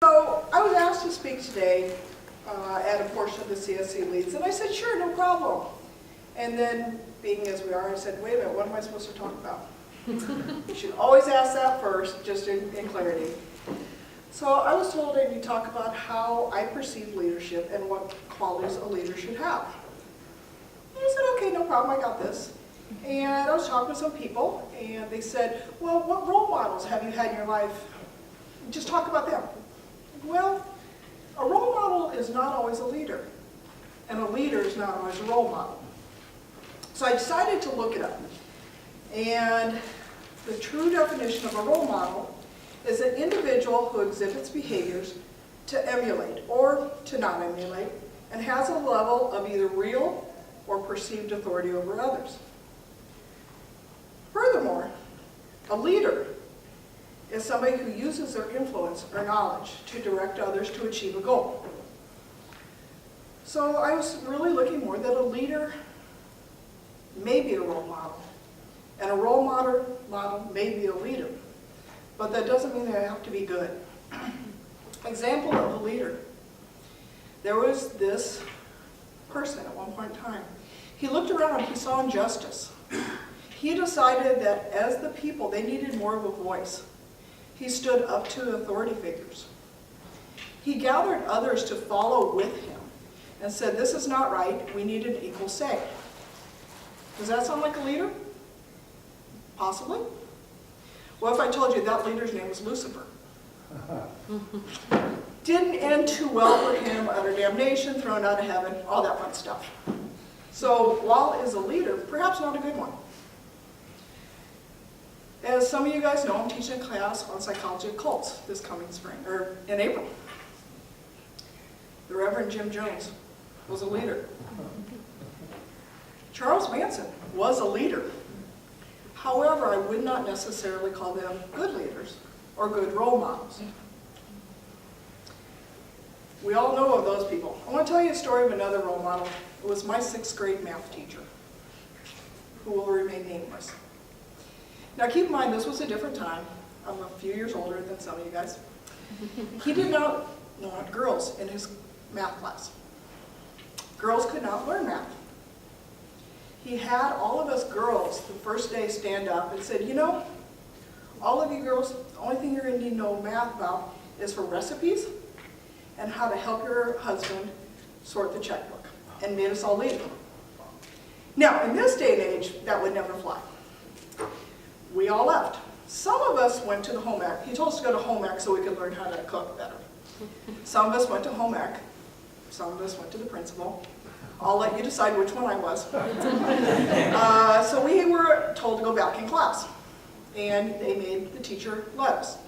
So I was asked to speak today at a portion of the CSC Leads, and I said, sure, no problem. And then, being as we are, I said, wait a minute, what am I supposed to talk about? You should always ask that first, just in clarity. So I was told I need to talk about how I perceive leadership and what qualities a leader should have. And I said, okay, no problem, I got this. And I was talking with some people, and they said, well, what role models have you had in your life? Just talk about them. Well, a role model is not always a leader, and a leader is not always a role model. So I decided to look it up. And the true definition of a role model is an individual who exhibits behaviors to emulate or to not emulate and has a level of either real or perceived authority over others. Furthermore, a leader is somebody who uses their influence or knowledge to direct others to achieve a goal. So I was really looking more that a leader may be a role model, and a role model may be a leader, but that doesn't mean they have to be good. Example of a leader. There was this person at one point in time. He looked around, he saw injustice. He decided that as the people, they needed more of a voice. He stood up to authority figures. He gathered others to follow with him and said, this is not right, we need an equal say. Does that sound like a leader? Possibly. What if I told you that leader's name was Lucifer? Didn't end too well for him, utter damnation, thrown out of heaven, all that fun stuff. So while is a leader, perhaps not a good one. As some of you guys know, I'm teaching a class on psychology of cults this coming spring, or in April. The Reverend Jim Jones was a leader. Charles Manson was a leader. However, I would not necessarily call them good leaders or good role models. We all know of those people. I want to tell you a story of another role model. It was my 6th grade math teacher, who will remain nameless. Now keep in mind, this was a different time. I'm a few years older than some of you guys. He did not want girls in his math class. Girls could not learn math. He had all of us girls the first day stand up and said, you know, all of you girls, the only thing you're going to need to know math about is for recipes and how to help your husband sort the checkbook, and made us all leave. Now, in this day and age, that would never fly. We all left. Some of us went to the home ec. He told us to go to home ec so we could learn how to cook better. Some of us went to home ec. Some of us went to the principal. I'll let you decide which one I was. So we were told to go back in class, and they made the teacher let us.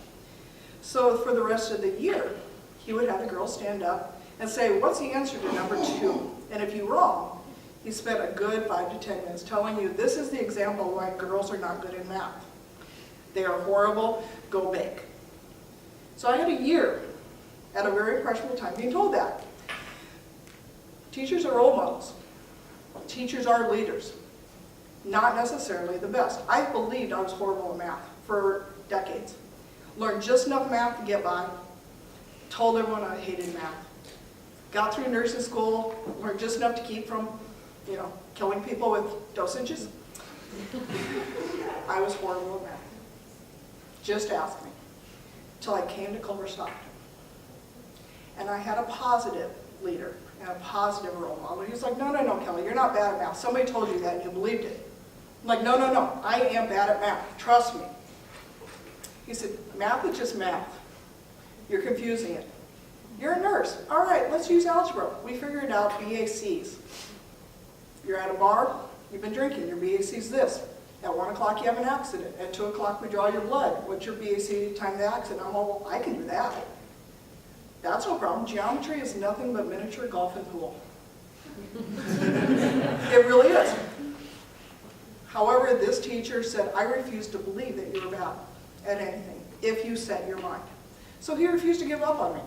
So for the rest of the year, he would have the girls stand up and say, what's the answer to number 2? And if you're wrong, he spent a good 5 to 10 minutes telling you, this is the example of why girls are not good in math. They are horrible, go bake. So I had a year at a very impressionable time being told that. Teachers are role models. Teachers are leaders. Not necessarily the best. I believed I was horrible at math for decades. Learned just enough math to get by. Told everyone I hated math. Got through nursing school, learned just enough to keep from, killing people with dosages. I was horrible at math. Just ask me. Till I came to Culver-Stockton. And I had a positive leader and a positive role model. He was like, no, Kelly, you're not bad at math. Somebody told you that and you believed it. I'm like, no, I am bad at math. Trust me. He said, math is just math. You're confusing it. You're a nurse. All right, let's use algebra. We figured out BACs. You're at a bar, you've been drinking, your BAC is this. At 1 o'clock you have an accident. At 2 o'clock we draw your blood. What's your BAC time of the accident? I'm all, well, I can do that. That's no problem. Geometry is nothing but miniature golf and pool. It really is. However, this teacher said, I refuse to believe that you're bad at anything if you set your mind. So he refused to give up on me.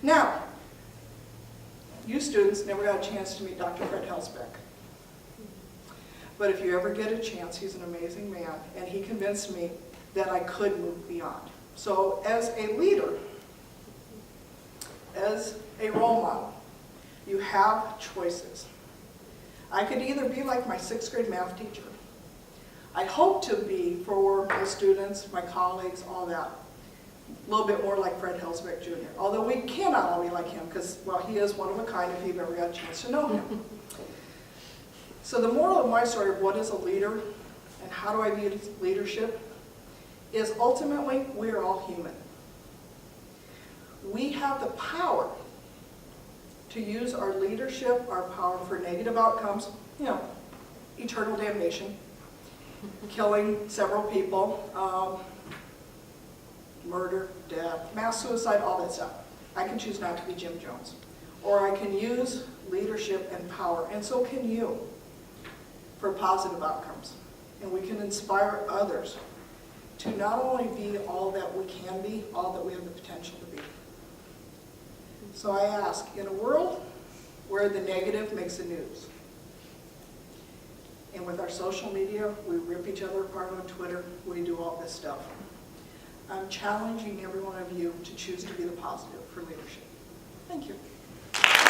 Now, you students never got a chance to meet Dr. Fred Helsbeck. But if you ever get a chance, he's an amazing man, and he convinced me that I could move beyond. So as a leader, as a role model, you have choices. I could either be like my 6th grade math teacher. I hope to be for my students, my colleagues, all that. A little bit more like Fred Helsbeck Jr. Although we cannot all be like him because, well, he is one of a kind if you've ever got a chance to know him. So the moral of my story of what is a leader and how do I view leadership is ultimately we are all human. We have the power to use our leadership, our power for negative outcomes, eternal damnation, killing several people, murder, death, mass suicide, all that stuff. I can choose not to be Jim Jones. Or I can use leadership and power, and so can you, for positive outcomes. And we can inspire others to not only be all that we can be, all that we have the potential to be. So I ask, in a world where the negative makes the news, and with our social media, we rip each other apart on Twitter, we do all this stuff. I'm challenging every one of you to choose to be the positive for leadership. Thank you.